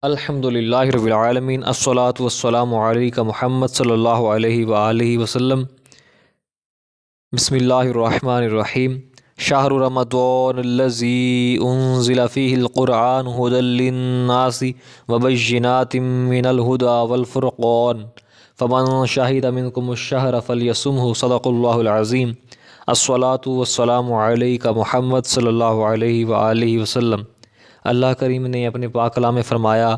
الحمدللہ رب العالمین الصلاۃ والسلام علیک محمد صلی اللہ علیہ وآلہ وسلم۔ بسم اللہ الرحمن الرحیم۔ شہر رمضان الذی انزل فیہ القرآن ھدی للناس وبینات من الھدی والفرقان فمن شہد منکم الشہر فلیصمہ، صدق اللہ العظیم۔ الصلاۃ والسلام علیک محمد صلی اللہ علیہ وآلہ وسلم۔ اللہ کریم نے اپنے پاک کلام میں فرمایا،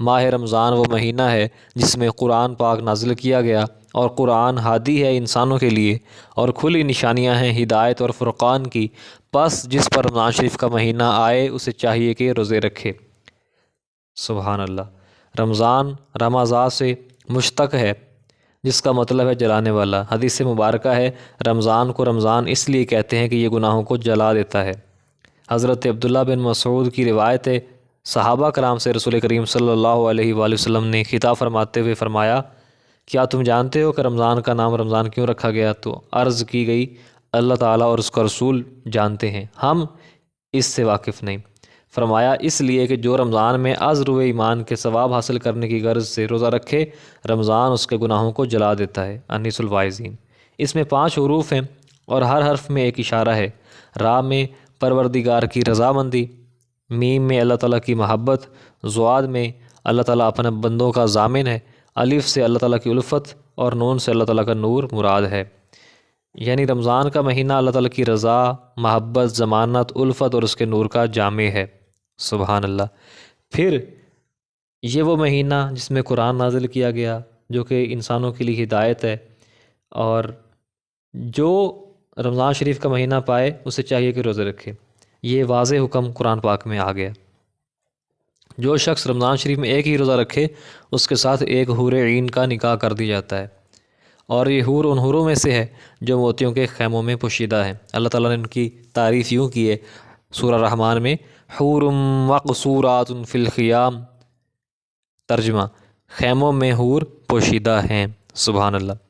ماہ رمضان وہ مہینہ ہے جس میں قرآن پاک نازل کیا گیا، اور قرآن ہادی ہے انسانوں کے لیے، اور کھلی نشانیاں ہیں ہدایت اور فرقان کی۔ پس جس پر رمضان شریف کا مہینہ آئے اسے چاہیے کہ روزے رکھے۔ سبحان اللہ۔ رمضان رمضان سے مشتق ہے، جس کا مطلب ہے جلانے والا۔ حدیث مبارکہ ہے، رمضان کو رمضان اس لیے کہتے ہیں کہ یہ گناہوں کو جلا دیتا ہے۔ حضرت عبداللہ بن مسعود کی روایت ہے، صحابہ کرام سے رسول کریم صلی اللہ علیہ وآلہ وسلم نے خطاب فرماتے ہوئے فرمایا، کیا تم جانتے ہو کہ رمضان کا نام رمضان کیوں رکھا گیا؟ تو عرض کی گئی، اللہ تعالیٰ اور اس کا رسول جانتے ہیں، ہم اس سے واقف نہیں۔ فرمایا، اس لیے کہ جو رمضان میں عذر و ایمان کے ثواب حاصل کرنے کی غرض سے روزہ رکھے، رمضان اس کے گناہوں کو جلا دیتا ہے۔ انیس الواعظین۔ اس میں 5 حروف ہیں اور ہر حرف میں ایک اشارہ ہے۔ را میں پروردگار کی رضامندی، میم میں اللہ تعالیٰ کی محبت، ضاد میں اللہ تعالیٰ اپنے بندوں کا ضامن ہے، الف سے اللہ تعالیٰ کی الفت، اور نون سے اللہ تعالیٰ کا نور مراد ہے۔ یعنی رمضان کا مہینہ اللہ تعالیٰ کی رضا، محبت، ضمانت، الفت اور اس کے نور کا جامع ہے۔ سبحان اللہ۔ پھر یہ وہ مہینہ جس میں قرآن نازل کیا گیا، جو کہ انسانوں کے لیے ہدایت ہے، اور جو رمضان شریف کا مہینہ پائے اسے چاہیے کہ روزے رکھے۔ یہ واضح حکم قرآن پاک میں آ گیا۔ جو شخص رمضان شریف میں ایک ہی روزہ رکھے، اس کے ساتھ ایک حور عین کا نکاح کر دیا جاتا ہے، اور یہ حور ان حوروں میں سے ہے جو موتیوں کے خیموں میں پوشیدہ ہیں۔ اللہ تعالیٰ نے ان کی تعریف یوں کی ہے سورہ رحمان میں، حور مقصورات فی الخیام۔ ترجمہ، خیموں میں حور پوشیدہ ہیں۔ سبحان اللہ۔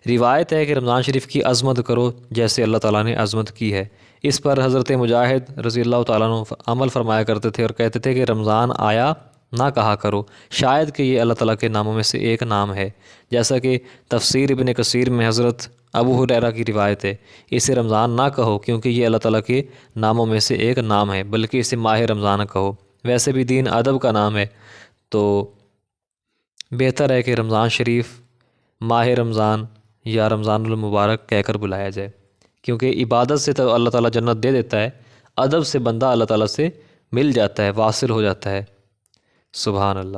روایت ہے کہ رمضان شریف کی عظمت کرو جیسے اللہ تعالیٰ نے عظمت کی ہے۔ اس پر حضرت مجاہد رضی اللہ تعالیٰ عنہ عمل فرمایا کرتے تھے اور کہتے تھے کہ رمضان آیا نہ کہا کرو، شاید کہ یہ اللہ تعالیٰ کے ناموں میں سے ایک نام ہے۔ جیسا کہ تفسیر ابن کثیر میں حضرت ابو ہریرہ کی روایت ہے، اسے رمضان نہ کہو کیونکہ یہ اللہ تعالیٰ کے ناموں میں سے ایک نام ہے، بلکہ اسے ماہ رمضان کہو۔ ویسے بھی دین ادب کا نام ہے، تو بہتر ہے کہ رمضان شریف ماہ رمضان یا رمضان المبارک کہہ کر بلایا جائے، کیونکہ عبادت سے تو اللہ تعالیٰ جنت دے دیتا ہے، ادب سے بندہ اللہ تعالیٰ سے مل جاتا ہے، واصل ہو جاتا ہے۔ سبحان اللہ۔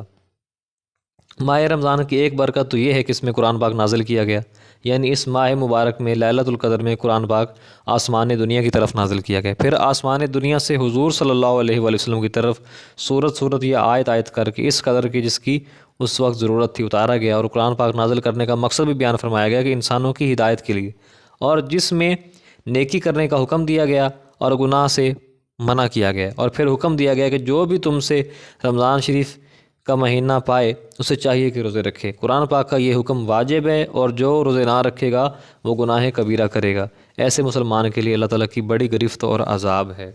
ماہ رمضان کی ایک برکت تو یہ ہے کہ اس میں قرآن پاک نازل کیا گیا، یعنی اس ماہ مبارک میں لیلۃ القدر میں قرآن پاک آسمان دنیا کی طرف نازل کیا گیا۔ پھر آسمان دنیا سے حضور صلی اللہ علیہ وآلہ وسلم کی طرف سورت یا آیت آیت کر کے اس قدر کی جس کی اس وقت ضرورت تھی اتارا گیا، اور قرآن پاک نازل کرنے کا مقصد بھی بیان فرمایا گیا کہ انسانوں کی ہدایت کے لیے، اور جس میں نیکی کرنے کا حکم دیا گیا اور گناہ سے منع کیا گیا، اور پھر حکم دیا گیا کہ جو بھی تم سے رمضان شریف کا مہینہ پائے اسے چاہیے کہ روزے رکھے۔ قرآن پاک کا یہ حکم واجب ہے، اور جو روزے نہ رکھے گا وہ گناہ کبیرہ کرے گا۔ ایسے مسلمان کے لیے اللہ تعالیٰ کی بڑی گرفت اور عذاب ہے۔